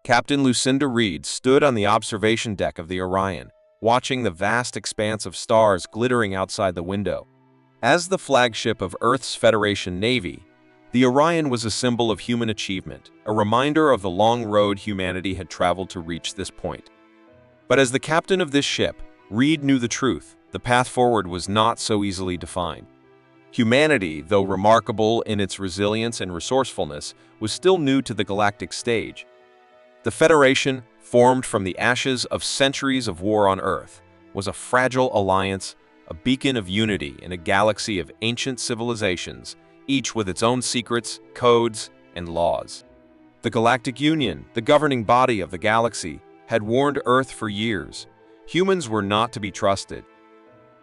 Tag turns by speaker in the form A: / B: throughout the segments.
A: Captain Lucinda Reed stood on the observation deck of the Orion, watching the vast expanse of stars glittering outside the window. As the flagship of Earth's Federation Navy, the Orion was a symbol of human achievement, a reminder of the long road humanity had traveled to reach this point. But as the captain of this ship, Reed knew the truth. The path forward was not so easily defined. Humanity, though remarkable in its resilience and resourcefulness, was still new to the galactic stage. The Federation, formed from the ashes of centuries of war on Earth, was a fragile alliance, a beacon of unity in a galaxy of ancient civilizations, each with its own secrets, codes, and laws. The Galactic Union, the governing body of the galaxy, had warned Earth for years. Humans were not to be trusted.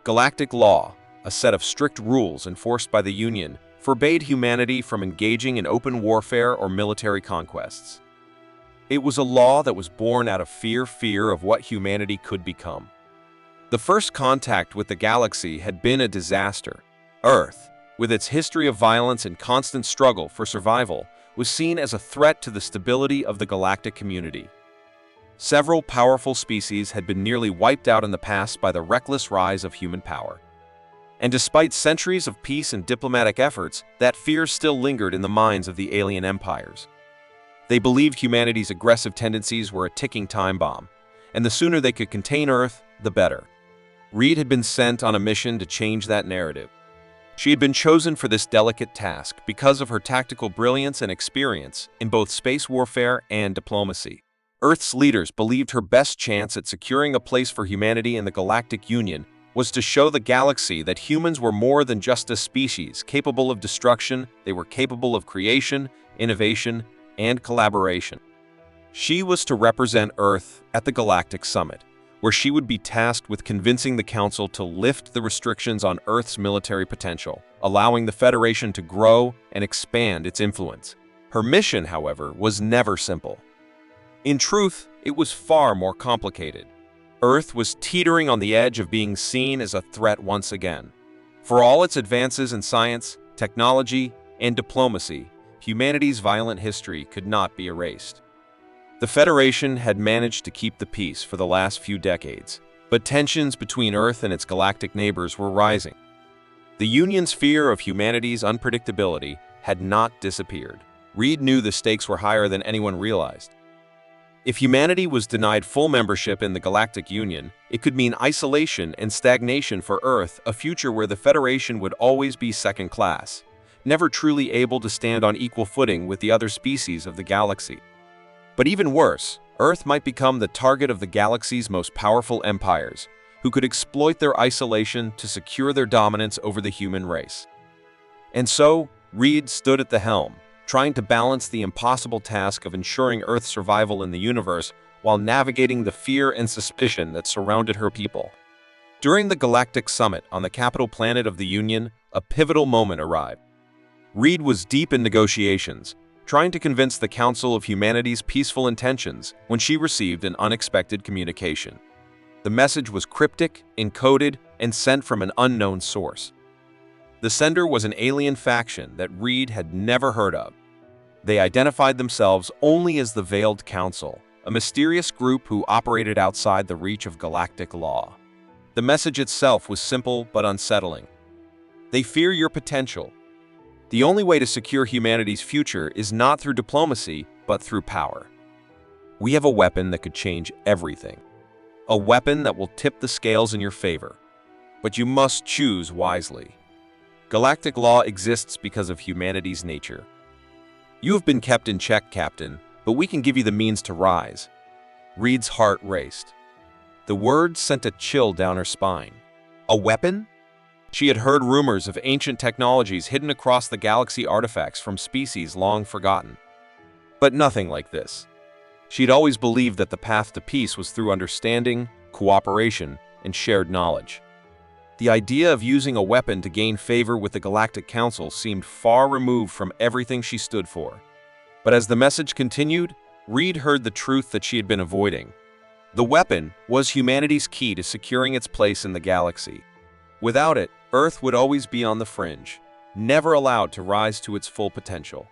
A: Galactic law, a set of strict rules enforced by the Union, forbade humanity from engaging in open warfare or military conquests. It was a law that was born out of fear of what humanity could become. The first contact with the galaxy had been a disaster. Earth, with its history of violence and constant struggle for survival, was seen as a threat to the stability of the galactic community. Several powerful species had been nearly wiped out in the past by the reckless rise of human power. And despite centuries of peace and diplomatic efforts, that fear still lingered in the minds of the alien empires. They believed humanity's aggressive tendencies were a ticking time bomb, and the sooner they could contain Earth, the better. Reed had been sent on a mission to change that narrative. She had been chosen for this delicate task because of her tactical brilliance and experience in both space warfare and diplomacy. Earth's leaders believed her best chance at securing a place for humanity in the Galactic Union was to show the galaxy that humans were more than just a species capable of destruction. They were capable of creation, innovation, and collaboration. She was to represent Earth at the Galactic Summit, where she would be tasked with convincing the Council to lift the restrictions on Earth's military potential, allowing the Federation to grow and expand its influence. Her mission, however, was never simple. In truth, it was far more complicated. Earth was teetering on the edge of being seen as a threat once again. For all its advances in science, technology, and diplomacy, humanity's violent history could not be erased. The Federation had managed to keep the peace for the last few decades, but tensions between Earth and its galactic neighbors were rising. The Union's fear of humanity's unpredictability had not disappeared. Reed knew the stakes were higher than anyone realized. If humanity was denied full membership in the Galactic Union, it could mean isolation and stagnation for Earth, a future where the Federation would always be second class, never truly able to stand on equal footing with the other species of the galaxy. But even worse, Earth might become the target of the galaxy's most powerful empires, who could exploit their isolation to secure their dominance over the human race. And so, Reed stood at the helm, trying to balance the impossible task of ensuring Earth's survival in the universe while navigating the fear and suspicion that surrounded her people. During the Galactic Summit on the capital planet of the Union, a pivotal moment arrived. Reed was deep in negotiations, trying to convince the Council of Humanity's peaceful intentions when she received an unexpected communication. The message was cryptic, encoded, and sent from an unknown source. The sender was an alien faction that Reed had never heard of. They identified themselves only as the Veiled Council, a mysterious group who operated outside the reach of galactic law. The message itself was simple but unsettling. They fear your potential. The only way to secure humanity's future is not through diplomacy, but through power. We have a weapon that could change everything. A weapon that will tip the scales in your favor. But you must choose wisely. Galactic law exists because of humanity's nature. You have been kept in check, Captain, but we can give you the means to rise. Reed's heart raced. The words sent a chill down her spine. A weapon? She had heard rumors of ancient technologies hidden across the galaxy, artifacts from species long forgotten. But nothing like this. She'd always believed that the path to peace was through understanding, cooperation, and shared knowledge. The idea of using a weapon to gain favor with the Galactic Council seemed far removed from everything she stood for. But as the message continued, Reed heard the truth that she had been avoiding. The weapon was humanity's key to securing its place in the galaxy. Without it, Earth would always be on the fringe, never allowed to rise to its full potential.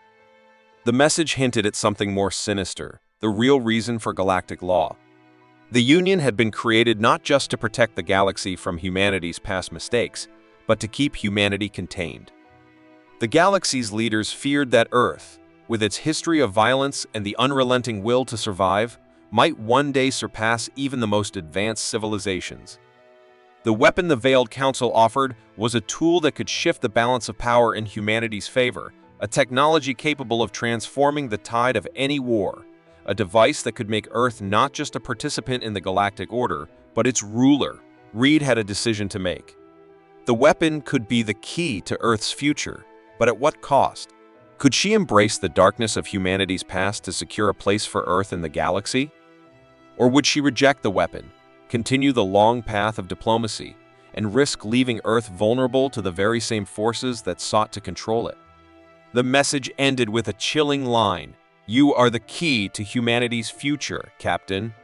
A: The message hinted at something more sinister. the real reason for galactic law. The Union had been created not just to protect the galaxy from humanity's past mistakes, but to keep humanity contained. The galaxy's leaders feared that Earth, with its history of violence and the unrelenting will to survive, might one day surpass even the most advanced civilizations. The weapon the Veiled Council offered was a tool that could shift the balance of power in humanity's favor, a technology capable of transforming the tide of any war, a device that could make Earth not just a participant in the galactic order, but its ruler. Reed had a decision to make. The weapon could be the key to Earth's future, but at what cost? Could she embrace the darkness of humanity's past to secure a place for Earth in the galaxy? Or would she reject the weapon, continue the long path of diplomacy, and risk leaving Earth vulnerable to the very same forces that sought to control it? The message ended with a chilling line: "You are the key to humanity's future, Captain."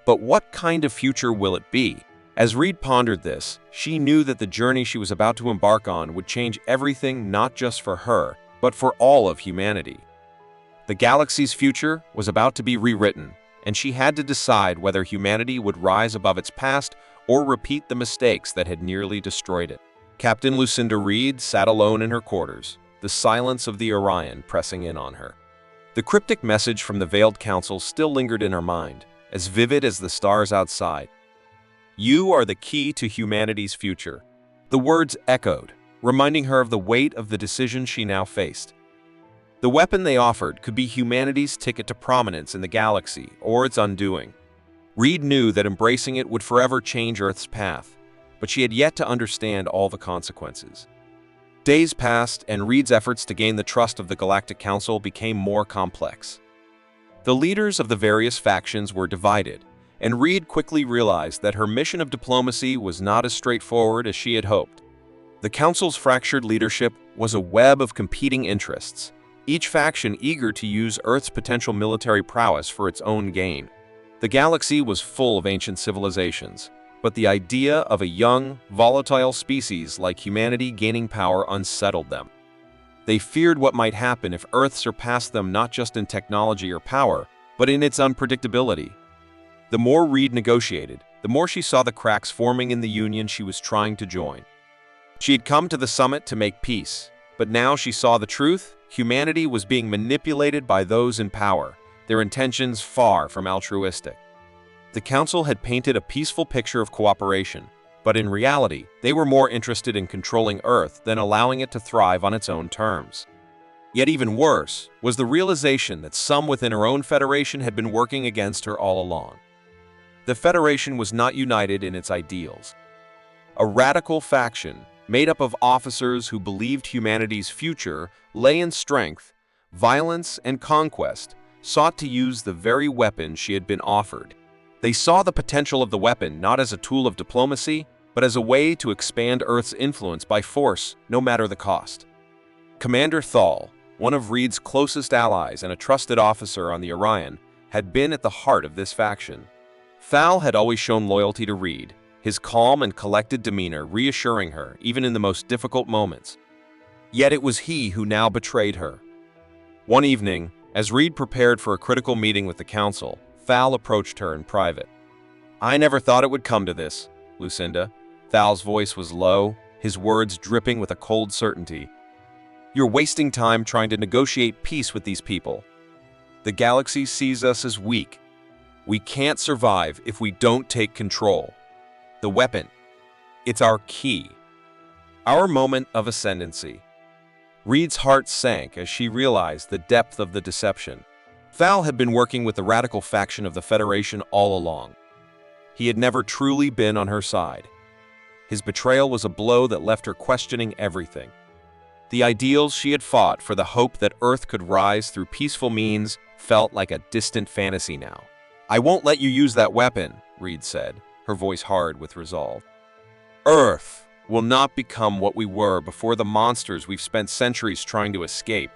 A: But what kind of future will it be? As Reed pondered this, she knew that the journey she was about to embark on would change everything, not just for her, but for all of humanity. The galaxy's future was about to be rewritten, and she had to decide whether humanity would rise above its past or repeat the mistakes that had nearly destroyed it. Captain Lucinda Reed sat alone in her quarters, the silence of the Orion pressing in on her. The cryptic message from the Veiled Council still lingered in her mind, as vivid as the stars outside. "You are the key to humanity's future." The words echoed, reminding her of the weight of the decision she now faced. The weapon they offered could be humanity's ticket to prominence in the galaxy, or its undoing. Reed knew that embracing it would forever change Earth's path, but she had yet to understand all the consequences. Days passed, and Reed's efforts to gain the trust of the Galactic Council became more complex. The leaders of the various factions were divided, and Reed quickly realized that her mission of diplomacy was not as straightforward as she had hoped. The Council's fractured leadership was a web of competing interests, each faction eager to use Earth's potential military prowess for its own gain. The galaxy was full of ancient civilizations, but the idea of a young, volatile species like humanity gaining power unsettled them. They feared what might happen if Earth surpassed them not just in technology or power, but in its unpredictability. The more Reed negotiated, the more she saw the cracks forming in the union she was trying to join. She had come to the summit to make peace, but now she saw the truth: humanity was being manipulated by those in power, their intentions far from altruistic. The Council had painted a peaceful picture of cooperation, but in reality, they were more interested in controlling Earth than allowing it to thrive on its own terms. Yet even worse was the realization that some within her own Federation had been working against her all along. The Federation was not united in its ideals. A radical faction, made up of officers who believed humanity's future lay in strength, violence, and conquest, sought to use the very weapon she had been offered. They saw the potential of the weapon not as a tool of diplomacy, but as a way to expand Earth's influence by force, no matter the cost. Commander Thal, one of Reed's closest allies and a trusted officer on the Orion, had been at the heart of this faction. Thal had always shown loyalty to Reed, his calm and collected demeanor reassuring her even in the most difficult moments. Yet it was he who now betrayed her. One evening, as Reed prepared for a critical meeting with the Council, Thal approached her in private. "I never thought it would come to this, Lucinda." Thal's voice was low, his words dripping with a cold certainty. "You're wasting time trying to negotiate peace with these people. The galaxy sees us as weak. We can't survive if we don't take control. The weapon, it's our key. Our moment of ascendancy." Reed's heart sank as she realized the depth of the deception. Thal had been working with the radical faction of the Federation all along. He had never truly been on her side. His betrayal was a blow that left her questioning everything. The ideals she had fought for, the hope that Earth could rise through peaceful means, felt like a distant fantasy now. "I won't let you use that weapon," Reed said, her voice hard with resolve. "Earth will not become what we were before the monsters we've spent centuries trying to escape."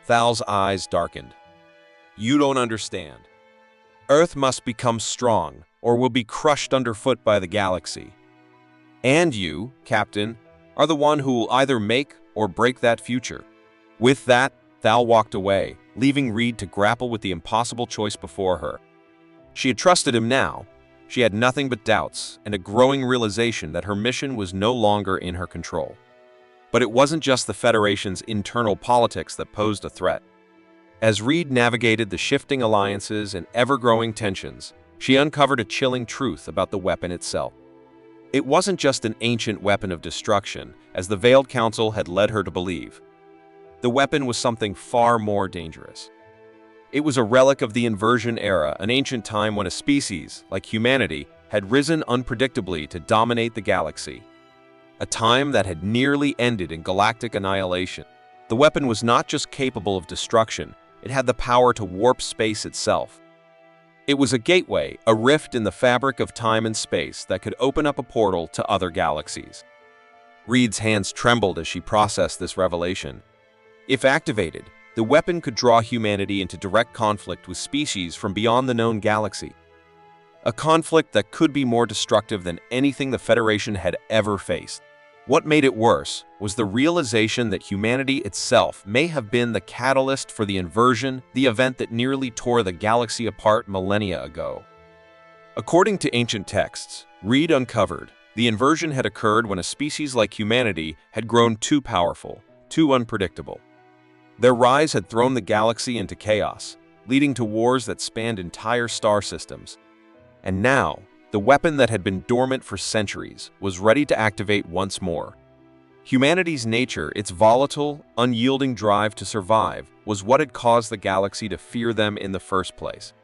A: Thal's eyes darkened. "You don't understand. Earth must become strong, or will be crushed underfoot by the galaxy. And you, Captain, are the one who will either make or break that future." With that, Thal walked away, leaving Reed to grapple with the impossible choice before her. She had trusted him now. She had nothing but doubts and a growing realization that her mission was no longer in her control. But it wasn't just the Federation's internal politics that posed a threat. As Reed navigated the shifting alliances and ever-growing tensions, she uncovered a chilling truth about the weapon itself. It wasn't just an ancient weapon of destruction, as the Veiled Council had led her to believe. The weapon was something far more dangerous. It was a relic of the Inversion era, an ancient time when a species, like humanity, had risen unpredictably to dominate the galaxy. A time that had nearly ended in galactic annihilation. The weapon was not just capable of destruction, it had the power to warp space itself. It was a gateway, a rift in the fabric of time and space that could open up a portal to other galaxies. Reed's hands trembled as she processed this revelation. If activated, the weapon could draw humanity into direct conflict with species from beyond the known galaxy. A conflict that could be more destructive than anything the Federation had ever faced. What made it worse was the realization that humanity itself may have been the catalyst for the inversion, the event that nearly tore the galaxy apart millennia ago. According to ancient texts, Reed uncovered, the inversion had occurred when a species like humanity had grown too powerful, too unpredictable. Their rise had thrown the galaxy into chaos, leading to wars that spanned entire star systems. And now, the weapon that had been dormant for centuries was ready to activate once more. Humanity's nature, its volatile, unyielding drive to survive, was what had caused the galaxy to fear them in the first place.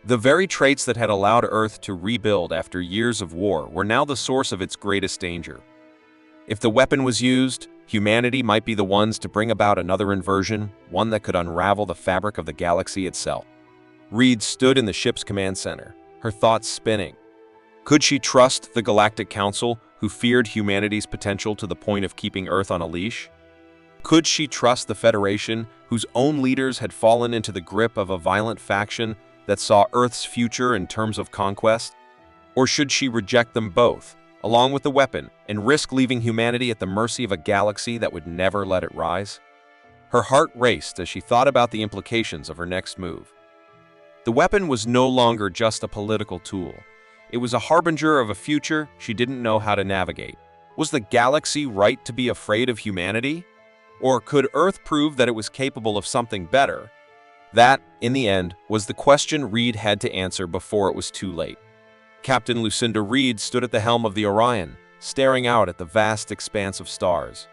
A: The very traits that had allowed Earth to rebuild after years of war were now the source of its greatest danger. If the weapon was used, humanity might be the ones to bring about another inversion, one that could unravel the fabric of the galaxy itself. Reed stood in the ship's command center, her thoughts spinning. Could she trust the Galactic Council, who feared humanity's potential to the point of keeping Earth on a leash? Could she trust the Federation, whose own leaders had fallen into the grip of a violent faction that saw Earth's future in terms of conquest? Or should she reject them both, along with the weapon, and risk leaving humanity at the mercy of a galaxy that would never let it rise? Her heart raced as she thought about the implications of her next move. The weapon was no longer just a political tool. It was a harbinger of a future she didn't know how to navigate. Was the galaxy right to be afraid of humanity? Or could Earth prove that it was capable of something better? That, in the end, was the question Reed had to answer before it was too late. Captain Lucinda Reed stood at the helm of the Orion, staring out at the vast expanse of stars.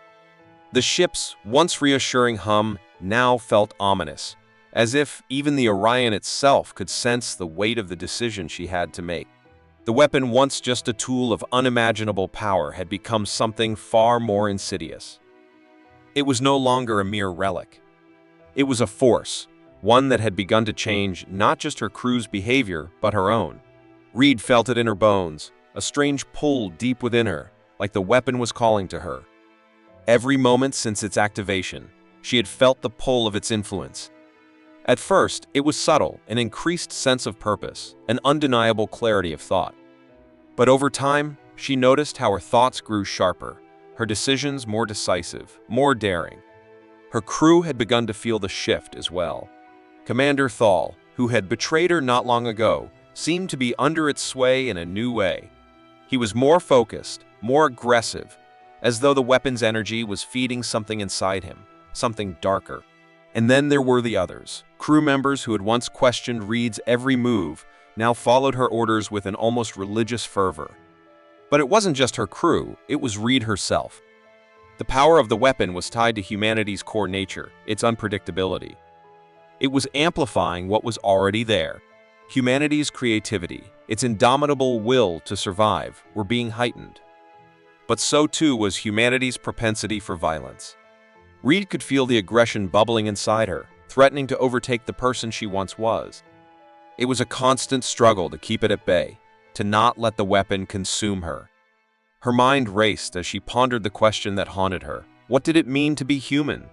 A: The ship's once reassuring hum now felt ominous, as if even the Orion itself could sense the weight of the decision she had to make. The weapon, once just a tool of unimaginable power, had become something far more insidious. It was no longer a mere relic. It was a force, one that had begun to change not just her crew's behavior, but her own. Reed felt it in her bones, a strange pull deep within her, like the weapon was calling to her. Every moment since its activation, she had felt the pull of its influence. At first, it was subtle, an increased sense of purpose, an undeniable clarity of thought. But over time, she noticed how her thoughts grew sharper, her decisions more decisive, more daring. Her crew had begun to feel the shift as well. Commander Thal, who had betrayed her not long ago, seemed to be under its sway in a new way. He was more focused, more aggressive, as though the weapon's energy was feeding something inside him, something darker. And then there were the others. Crew members who had once questioned Reed's every move now followed her orders with an almost religious fervor. But it wasn't just her crew, it was Reed herself. The power of the weapon was tied to humanity's core nature, its unpredictability. It was amplifying what was already there. Humanity's creativity, its indomitable will to survive, were being heightened. But so too was humanity's propensity for violence. Reed could feel the aggression bubbling inside her, threatening to overtake the person she once was. It was a constant struggle to keep it at bay, to not let the weapon consume her. Her mind raced as she pondered the question that haunted her. What did it mean to be human?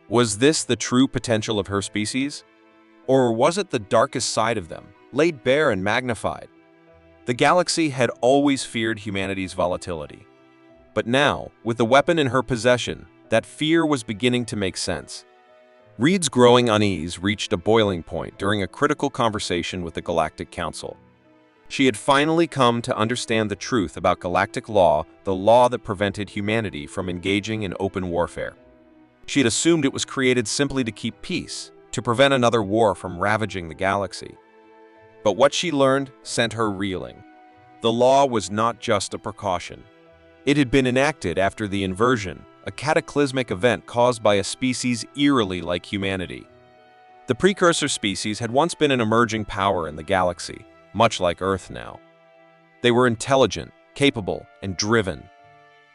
A: Was this the true potential of her species? Or was it the darkest side of them, laid bare and magnified? The galaxy had always feared humanity's volatility. But now, with the weapon in her possession, that fear was beginning to make sense. Reed's growing unease reached a boiling point during a critical conversation with the Galactic Council. She had finally come to understand the truth about galactic law, the law that prevented humanity from engaging in open warfare. She had assumed it was created simply to keep peace, to prevent another war from ravaging the galaxy. But what she learned sent her reeling. The law was not just a precaution. It had been enacted after the inversion, a cataclysmic event caused by a species eerily like humanity. The precursor species had once been an emerging power in the galaxy, much like Earth now. They were intelligent, capable, and driven.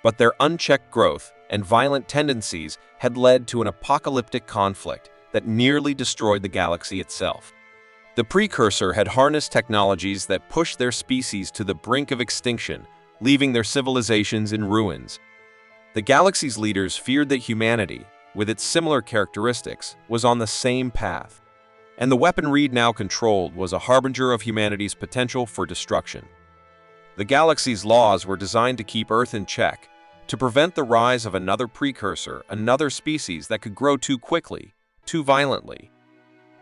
A: But their unchecked growth and violent tendencies had led to an apocalyptic conflict that nearly destroyed the galaxy itself. The precursor had harnessed technologies that pushed their species to the brink of extinction, leaving their civilizations in ruins. The galaxy's leaders feared that humanity, with its similar characteristics, was on the same path. And the weapon Reed now controlled was a harbinger of humanity's potential for destruction. The galaxy's laws were designed to keep Earth in check, to prevent the rise of another precursor, another species that could grow too quickly, too violently.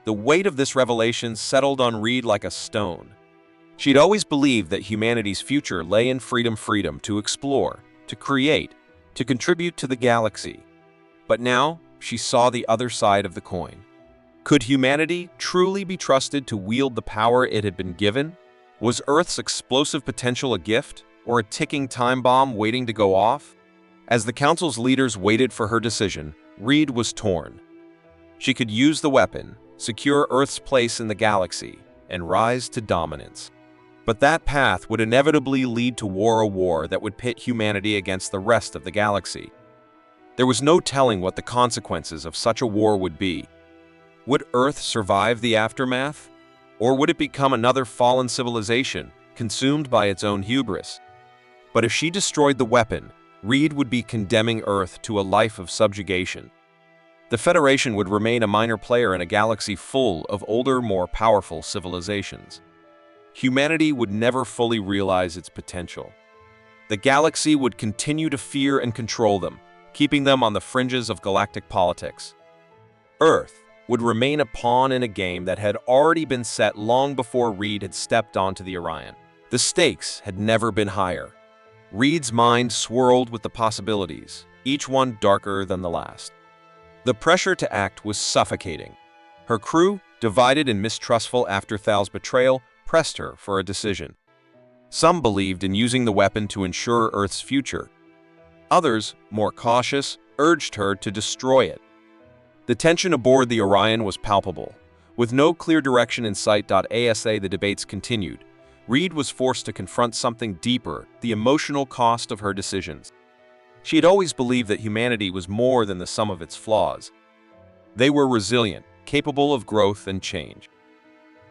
A: The weight of this revelation settled on Reed like a stone. She'd always believed that humanity's future lay in freedom to explore, to create, to contribute to the galaxy. But now, she saw the other side of the coin. Could humanity truly be trusted to wield the power it had been given? Was Earth's explosive potential a gift, or a ticking time bomb waiting to go off? As the Council's leaders waited for her decision, Reed was torn. She could use the weapon, secure Earth's place in the galaxy, and rise to dominance. But that path would inevitably lead to a war that would pit humanity against the rest of the galaxy. There was no telling what the consequences of such a war would be. Would Earth survive the aftermath? Or would it become another fallen civilization, consumed by its own hubris? But if she destroyed the weapon, Reed would be condemning Earth to a life of subjugation. The Federation would remain a minor player in a galaxy full of older, more powerful civilizations. Humanity would never fully realize its potential. The galaxy would continue to fear and control them, keeping them on the fringes of galactic politics. Earth would remain a pawn in a game that had already been set long before Reed had stepped onto the Orion. The stakes had never been higher. Reed's mind swirled with the possibilities, each one darker than the last. The pressure to act was suffocating. Her crew, divided and mistrustful after Thal's betrayal, pressed her for a decision. Some believed in using the weapon to ensure Earth's future. Others, more cautious, urged her to destroy it. The tension aboard the Orion was palpable. With no clear direction in sight, the debates continued. Reed was forced to confront something deeper, the emotional cost of her decisions. She had always believed that humanity was more than the sum of its flaws. They were resilient, capable of growth and change.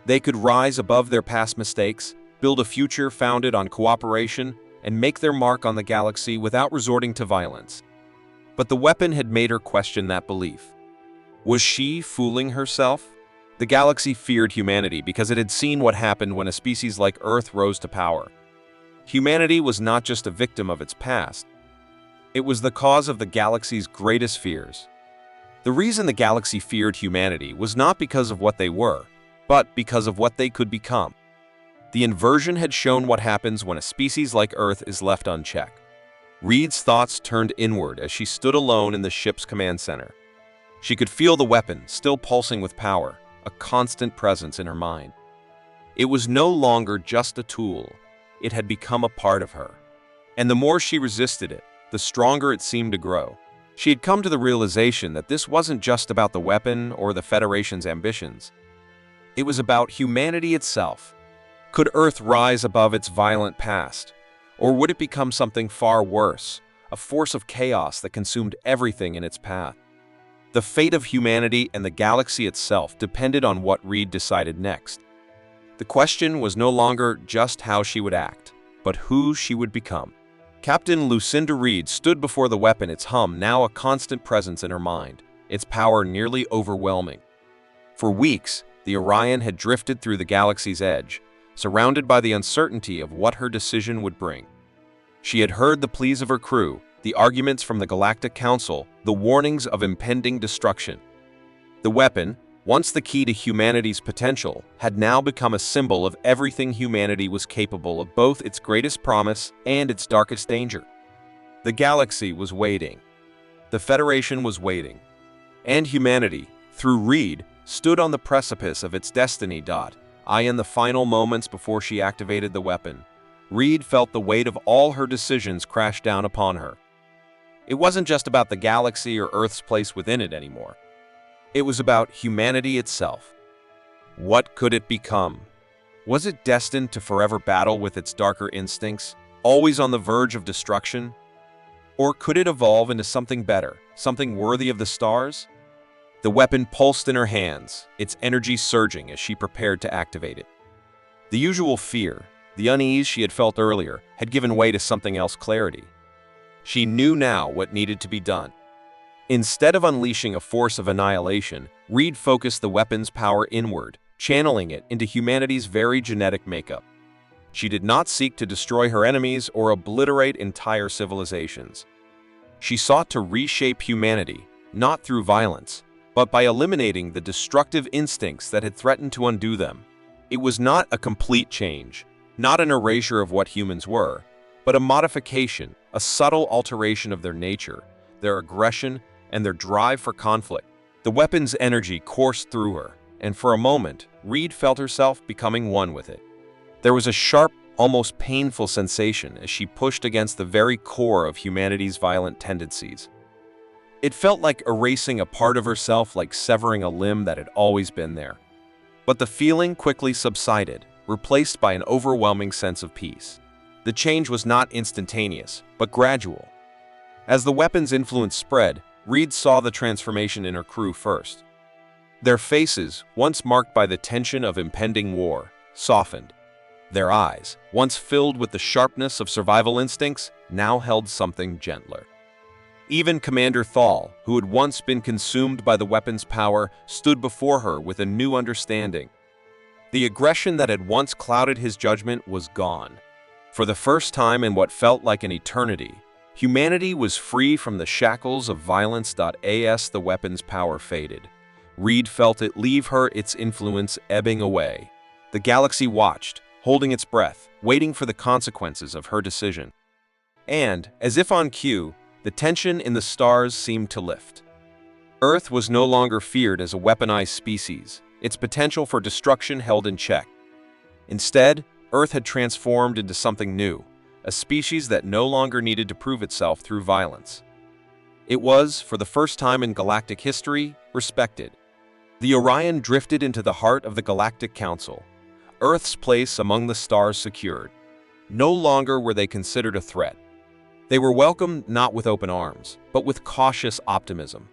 A: They could rise above their past mistakes, build a future founded on cooperation, and make their mark on the galaxy without resorting to violence. But the weapon had made her question that belief. Was she fooling herself? The galaxy feared humanity because it had seen what happened when a species like Earth rose to power. Humanity was not just a victim of its past. It was the cause of the galaxy's greatest fears. The reason the galaxy feared humanity was not because of what they were, but because of what they could become. The inversion had shown what happens when a species like Earth is left unchecked. Reed's thoughts turned inward as she stood alone in the ship's command center. She could feel the weapon, still pulsing with power, a constant presence in her mind. It was no longer just a tool. It had become a part of her. And the more she resisted it, the stronger it seemed to grow. She had come to the realization that this wasn't just about the weapon or the Federation's ambitions. It was about humanity itself. Could Earth rise above its violent past? Or would it become something far worse, a force of chaos that consumed everything in its path? The fate of humanity and the galaxy itself depended on what Reed decided next. The question was no longer just how she would act, but who she would become. Captain Lucinda Reed stood before the weapon, its hum now a constant presence in her mind, its power nearly overwhelming. For weeks, the Orion had drifted through the galaxy's edge, surrounded by the uncertainty of what her decision would bring. She had heard the pleas of her crew, the arguments from the Galactic Council, the warnings of impending destruction. The weapon, once the key to humanity's potential, had now become a symbol of everything humanity was capable of, both its greatest promise and its darkest danger. The galaxy was waiting. The Federation was waiting. And humanity, through Reed, stood on the precipice of its destiny. In the final moments before she activated the weapon, Reed felt the weight of all her decisions crash down upon her. It wasn't just about the galaxy or Earth's place within it anymore. It was about humanity itself. What could it become? Was it destined to forever battle with its darker instincts, always on the verge of destruction? Or could it evolve into something better, something worthy of the stars? The weapon pulsed in her hands, its energy surging as she prepared to activate it. The usual fear, the unease she had felt earlier, had given way to something else: clarity. She knew now what needed to be done. Instead of unleashing a force of annihilation, Reed focused the weapon's power inward, channeling it into humanity's very genetic makeup. She did not seek to destroy her enemies or obliterate entire civilizations. She sought to reshape humanity, not through violence, but by eliminating the destructive instincts that had threatened to undo them. It was not a complete change, not an erasure of what humans were, but a modification, a subtle alteration of their nature, their aggression, and their drive for conflict. The weapon's energy coursed through her, and for a moment, Reed felt herself becoming one with it. There was a sharp, almost painful sensation as she pushed against the very core of humanity's violent tendencies. It felt like erasing a part of herself, like severing a limb that had always been there. But the feeling quickly subsided, replaced by an overwhelming sense of peace. The change was not instantaneous, but gradual. As the weapon's influence spread, Reed saw the transformation in her crew first. Their faces, once marked by the tension of impending war, softened. Their eyes, once filled with the sharpness of survival instincts, now held something gentler. Even Commander Thal, who had once been consumed by the weapon's power, stood before her with a new understanding. The aggression that had once clouded his judgment was gone. For the first time in what felt like an eternity, humanity was free from the shackles of violence. As the weapon's power faded, Reed felt it leave her, its influence ebbing away. The galaxy watched, holding its breath, waiting for the consequences of her decision. And, as if on cue, the tension in the stars seemed to lift. Earth was no longer feared as a weaponized species, its potential for destruction held in check. Instead, Earth had transformed into something new, a species that no longer needed to prove itself through violence. It was, for the first time in galactic history, respected. The Orion drifted into the heart of the Galactic Council, Earth's place among the stars secured. No longer were they considered a threat. They were welcomed not with open arms, but with cautious optimism.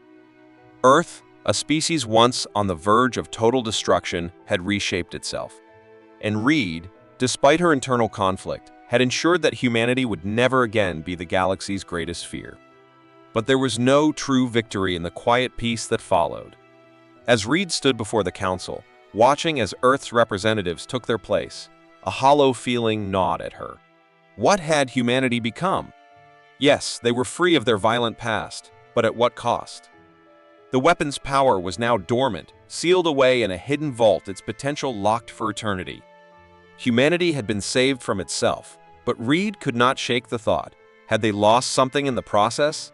A: Earth, a species once on the verge of total destruction, had reshaped itself. And Reed, despite her internal conflict, had ensured that humanity would never again be the galaxy's greatest fear. But there was no true victory in the quiet peace that followed. As Reed stood before the council, watching as Earth's representatives took their place, a hollow feeling gnawed at her. What had humanity become? Yes, they were free of their violent past, but at what cost? The weapon's power was now dormant, sealed away in a hidden vault, its potential locked for eternity. Humanity had been saved from itself, but Reed could not shake the thought. Had they lost something in the process?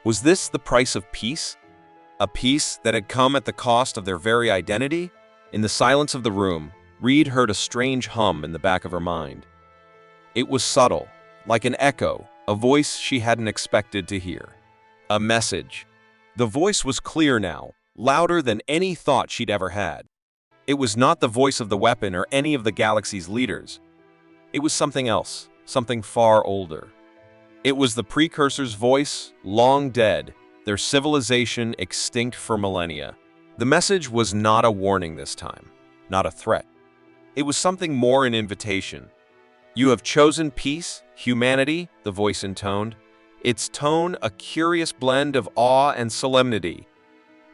A: Was this the price of peace? A peace that had come at the cost of their very identity? In the silence of the room, Reed heard a strange hum in the back of her mind. It was subtle, like an echo, a voice she hadn't expected to hear. A message. The voice was clear now, louder than any thought she'd ever had. It was not the voice of the weapon or any of the galaxy's leaders. It was something else, something far older. It was the Precursor's voice, long dead, their civilization extinct for millennia. The message was not a warning this time, not a threat. It was something more, an invitation. You have chosen peace, humanity, the voice intoned, its tone a curious blend of awe and solemnity.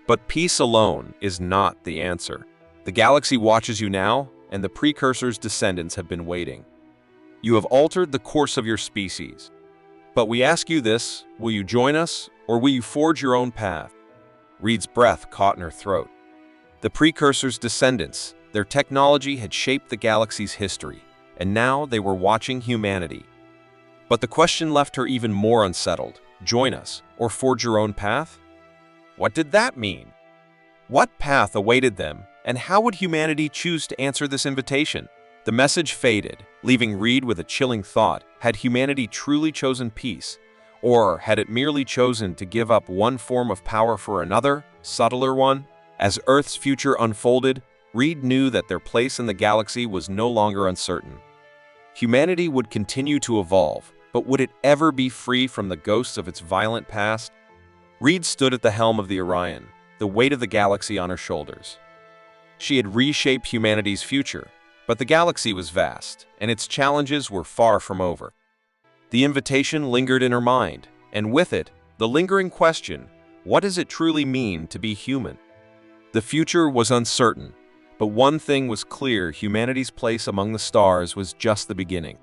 A: But peace alone is not the answer. The galaxy watches you now, and the Precursor's descendants have been waiting. You have altered the course of your species. But we ask you this: will you join us, or will you forge your own path? Reed's breath caught in her throat. The precursors' descendants, their technology had shaped the galaxy's history, and now they were watching humanity. But the question left her even more unsettled. Join us, or forge your own path? What did that mean? What path awaited them, and how would humanity choose to answer this invitation? The message faded, leaving Reed with a chilling thought. Had humanity truly chosen peace, or had it merely chosen to give up one form of power for another, subtler one? As Earth's future unfolded, Reed knew that their place in the galaxy was no longer uncertain. Humanity would continue to evolve, but would it ever be free from the ghosts of its violent past? Reed stood at the helm of the Orion, the weight of the galaxy on her shoulders. She had reshaped humanity's future, but the galaxy was vast, and its challenges were far from over. The invitation lingered in her mind, and with it, the lingering question, what does it truly mean to be human? The future was uncertain, but one thing was clear: humanity's place among the stars was just the beginning.